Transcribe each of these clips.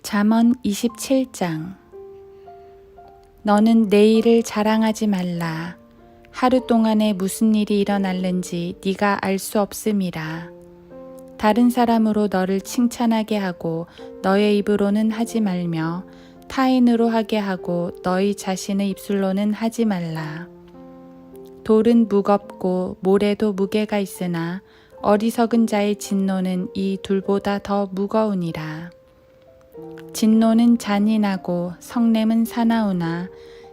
잠언 27장. 너는 내일을 자랑하지 말라. 하루 동안에 무슨 일이 일어날는지 네가 알 수 없음이라. 다른 사람으로 너를 칭찬하게 하고 너의 입으로는 하지 말며 타인으로 하게 하고 너희 자신의 입술로는 하지 말라. 돌은 무겁고 모래도 무게가 있으나 어리석은 자의 진노는 이 둘보다 더 무거우니라. 진노는 잔인하고 성냄은 사나우나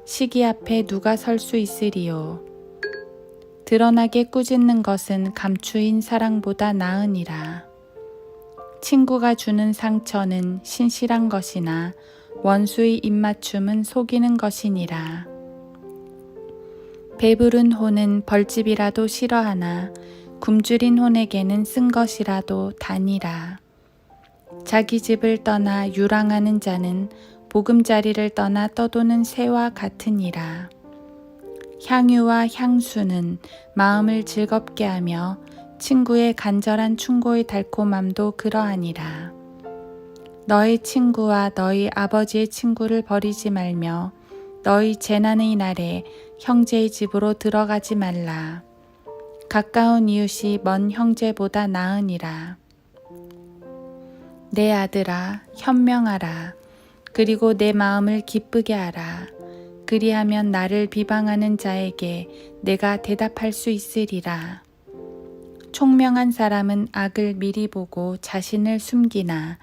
시기 앞에 누가 설 수 있으리요. 드러나게 꾸짖는 것은 감추인 사랑보다 나으니라. 친구가 주는 상처는 신실한 것이나 원수의 입맞춤은 속이는 것이니라. 배부른 혼은 벌집이라도 싫어하나 굶주린 혼에게는 쓴 것이라도 다니라. 자기 집을 떠나 유랑하는 자는 보금자리를 떠나 떠도는 새와 같으니라. 향유와 향수는 마음을 즐겁게 하며 친구의 간절한 충고의 달콤함도 그러하니라. 너희 친구와 너희 아버지의 친구를 버리지 말며 너희 재난의 날에 형제의 집으로 들어가지 말라. 가까운 이웃이 먼 형제보다 나으니라. 내 아들아, 현명하라. 그리고 내 마음을 기쁘게 하라. 그리하면 나를 비방하는 자에게 내가 대답할 수 있으리라. 총명한 사람은 악을 미리 보고 자신을 숨기나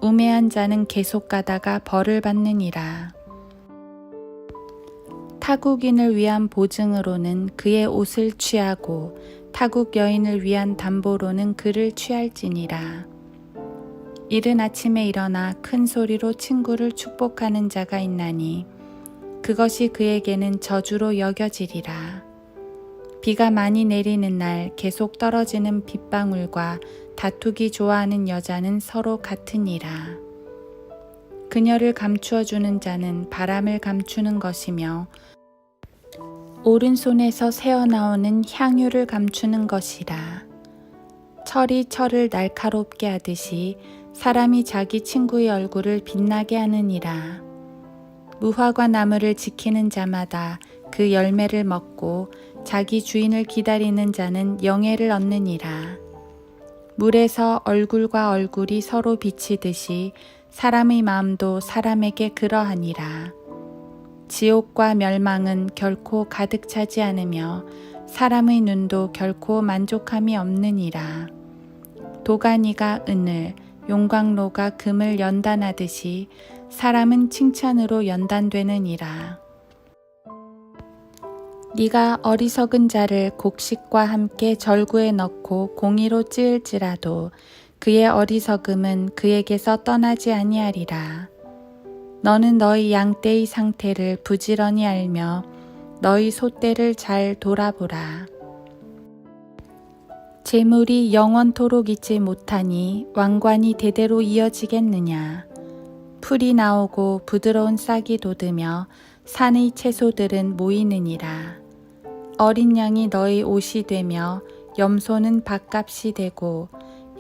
우매한 자는 계속 가다가 벌을 받느니라. 타국인을 위한 보증으로는 그의 옷을 취하고 타국 여인을 위한 담보로는 그를 취할지니라. 이른 아침에 일어나 큰 소리로 친구를 축복하는 자가 있나니 그것이 그에게는 저주로 여겨지리라. 비가 많이 내리는 날 계속 떨어지는 빗방울과 다투기 좋아하는 여자는 서로 같으니라. 그녀를 감추어 주는 자는 바람을 감추는 것이며 오른손에서 새어나오는 향유를 감추는 것이라. 철이 철을 날카롭게 하듯이 사람이 자기 친구의 얼굴을 빛나게 하느니라. 무화과 나무를 지키는 자마다 그 열매를 먹고 자기 주인을 기다리는 자는 영예를 얻느니라. 물에서 얼굴과 얼굴이 서로 비치듯이 사람의 마음도 사람에게 그러하니라. 지옥과 멸망은 결코 가득 차지 않으며 사람의 눈도 결코 만족함이 없느니라. 도가니가 은을, 용광로가 금을 연단하듯이 사람은 칭찬으로 연단되느니라. 네가 어리석은 자를 곡식과 함께 절구에 넣고 공의로 찌을지라도 그의 어리석음은 그에게서 떠나지 아니하리라. 너는 너희 양떼의 상태를 부지런히 알며 너희 소떼를 잘 돌아보라. 재물이 영원토록 있지 못하니 왕관이 대대로 이어지겠느냐. 풀이 나오고 부드러운 싹이 돋으며 산의 채소들은 모이느니라. 어린 양이 너희 옷이 되며 염소는 밥값이 되고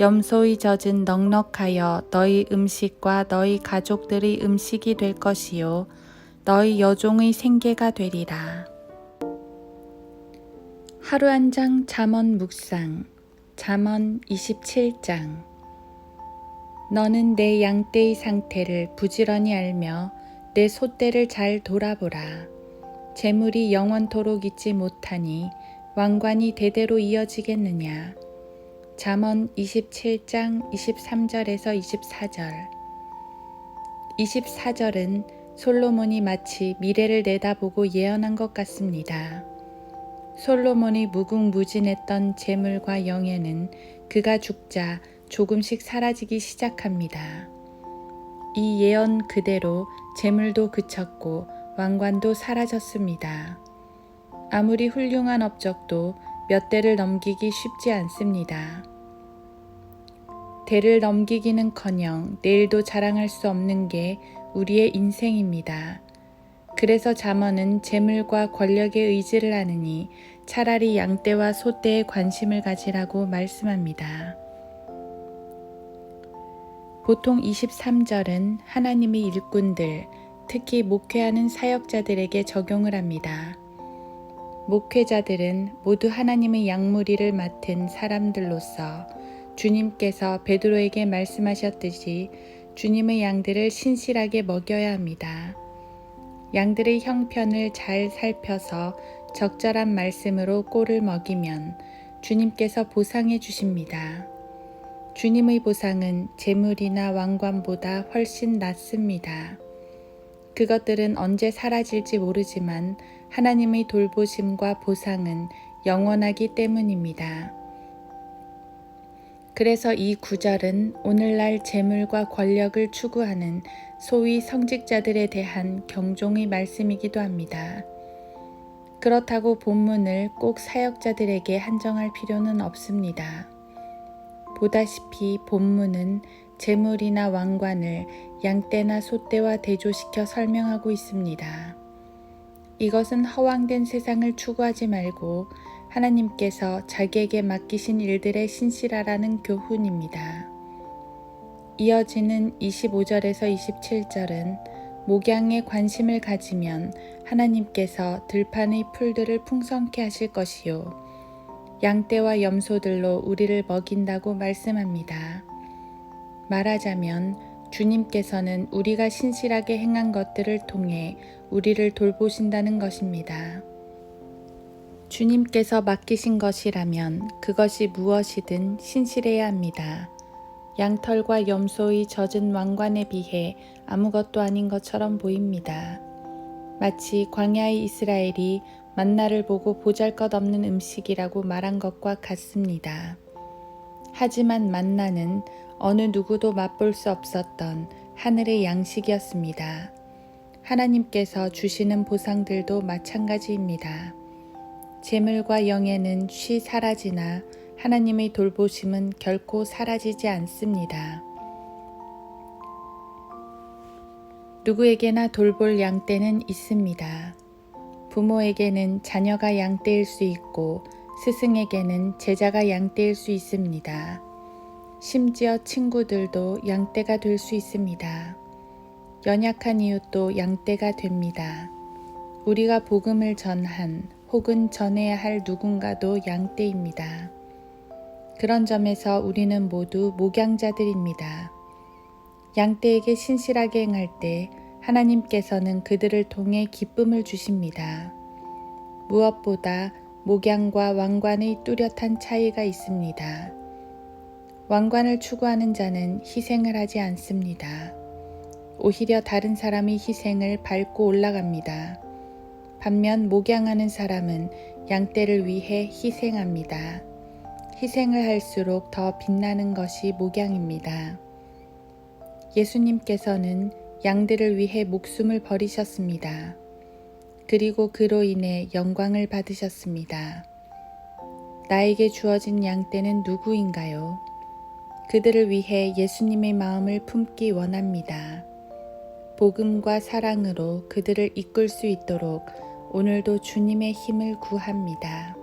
염소의 젖은 넉넉하여 너희 음식과 너희 가족들의 음식이 될 것이요 너희 여종의 생계가 되리라. 하루 한 장 잠언 묵상. 잠언 27장. 너는 내 양떼의 상태를 부지런히 알며 내 소떼를 잘 돌아보라. 재물이 영원토록 있지 못하니 왕관이 대대로 이어지겠느냐. 잠언 27장 23절에서 24절. 24절은 솔로몬이 마치 미래를 내다보고 예언한 것 같습니다. 솔로몬이 무궁무진했던 재물과 영예는 그가 죽자 조금씩 사라지기 시작합니다. 이 예언 그대로 재물도 그쳤고 왕관도 사라졌습니다. 아무리 훌륭한 업적도 몇 대를 넘기기 쉽지 않습니다. 대를 넘기기는커녕 내일도 자랑할 수 없는 게 우리의 인생입니다. 그래서 잠언은 재물과 권력에 의지를 하느니 차라리 양떼와 소떼에 관심을 가지라고 말씀합니다. 보통 23절은 하나님의 일꾼들, 특히 목회하는 사역자들에게 적용을 합니다. 목회자들은 모두 하나님의 양무리를 맡은 사람들로서 주님께서 베드로에게 말씀하셨듯이 주님의 양들을 신실하게 먹여야 합니다. 양들의 형편을 잘 살펴서 적절한 말씀으로 꼴을 먹이면 주님께서 보상해 주십니다. 주님의 보상은 재물이나 왕관보다 훨씬 낫습니다. 그것들은 언제 사라질지 모르지만 하나님의 돌보심과 보상은 영원하기 때문입니다. 그래서 이 구절은 오늘날 재물과 권력을 추구하는 소위 성직자들에 대한 경종의 말씀이기도 합니다. 그렇다고 본문을 꼭 사역자들에게 한정할 필요는 없습니다. 보다시피 본문은 재물이나 왕관을 양떼나 소떼와 대조시켜 설명하고 있습니다. 이것은 허황된 세상을 추구하지 말고 하나님께서 자기에게 맡기신 일들에 신실하라는 교훈입니다. 이어지는 25절에서 27절은 목양에 관심을 가지면 하나님께서 들판의 풀들을 풍성케 하실 것이요 양떼와 염소들로 우리를 먹인다고 말씀합니다. 말하자면 주님께서는 우리가 신실하게 행한 것들을 통해 우리를 돌보신다는 것입니다. 주님께서 맡기신 것이라면 그것이 무엇이든 신실해야 합니다. 양털과 염소의 젖은 왕관에 비해 아무것도 아닌 것처럼 보입니다. 마치 광야의 이스라엘이 만나를 보고 보잘것없는 음식이라고 말한 것과 같습니다. 하지만 만나는 어느 누구도 맛볼 수 없었던 하늘의 양식이었습니다. 하나님께서 주시는 보상들도 마찬가지입니다. 재물과 영예는 쉬 사라지나 하나님의 돌보심은 결코 사라지지 않습니다. 누구에게나 돌볼 양떼는 있습니다. 부모에게는 자녀가 양떼일 수 있고 스승에게는 제자가 양떼일 수 있습니다. 심지어 친구들도 양떼가 될 수 있습니다. 연약한 이웃도 양떼가 됩니다. 우리가 복음을 전한 혹은 전해야 할 누군가도 양떼입니다. 그런 점에서 우리는 모두 목양자들입니다. 양떼에게 신실하게 행할 때 하나님께서는 그들을 통해 기쁨을 주십니다. 무엇보다 목양과 왕관의 뚜렷한 차이가 있습니다. 왕관을 추구하는 자는 희생을 하지 않습니다. 오히려 다른 사람의 희생을 밟고 올라갑니다. 반면 목양하는 사람은 양떼를 위해 희생합니다. 희생을 할수록 더 빛나는 것이 목양입니다. 예수님께서는 양들을 위해 목숨을 버리셨습니다. 그리고 그로 인해 영광을 받으셨습니다. 나에게 주어진 양떼는 누구인가요? 그들을 위해 예수님의 마음을 품기 원합니다. 복음과 사랑으로 그들을 이끌 수 있도록 오늘도 주님의 힘을 구합니다.